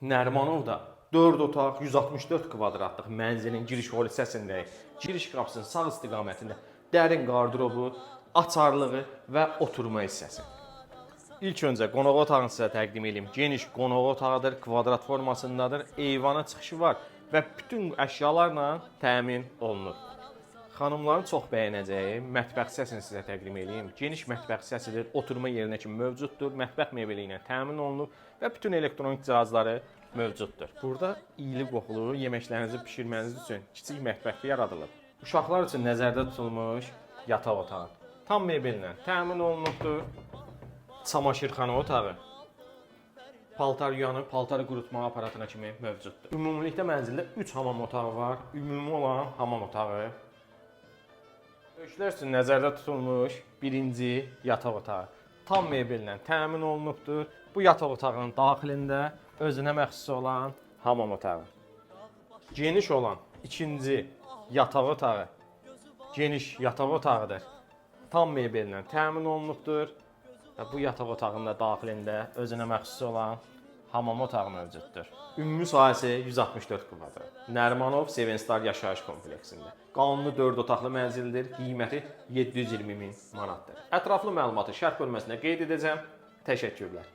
Nərimanov da 4 otaq 164 kvadratlıq mənzilin giriş hissəsində, giriş qapısının sağ istiqamətində dərin qardırobu, açarlığı və oturma hissəsi. İlk öncə qonaq otağını sizə təqdim edeyim. Geniş qonaq otağıdır, kvadrat formasındadır, eyvana çıxışı var və bütün əşyalarla təmin olunur. Xanımların çox bəyənəcəyi mətbəx hissəsini sizə təqdim edeyim. Geniş mətbəx hissəsidir, oturma yerinə kimi mövcuddur, mətbəx mebeli ilə təmin olunub və bütün elektronik cihazları mövcuddur. Burada iyili qoxulu yeməklərinizi bişirməniz üçün kiçik mətbəx yaradılıb. Uşaqlar üçün nəzərdə tutulmuş yataq otağı tam mebellə təmin olunubdur. Çamaşırxana otağı, paltar yuyanı, paltarı qurutma aparatına kimi mövcuddur. Ümumilikdə mənzildə 3 hamam otağı var. Ümumi olan hamam otağı. Döşlər üçün nəzərdə tutulmuş birinci yataq otağı tam mebellə təmin olunubdur. Bu yataq otağının daxilində özünə məxsus olan hamam otağı. Geniş olan ikinci yataq otağı geniş yataq otağıdır. Tam mebellə təmin olunubdur. Və bu yataq otağının da daxilində özünə məxsus olan hamam otağı mövcuddur. Ümumi sahəsi 164 kvadrat. Nərimanov Seven Star yaşayış kompleksində. Qanuni 4 otaqlı mənzildir. Qiyməti 720 min manatdır. Ətraflı məlumatı şərh bölməsində qeyd edəcəm. Təşəkkürlər.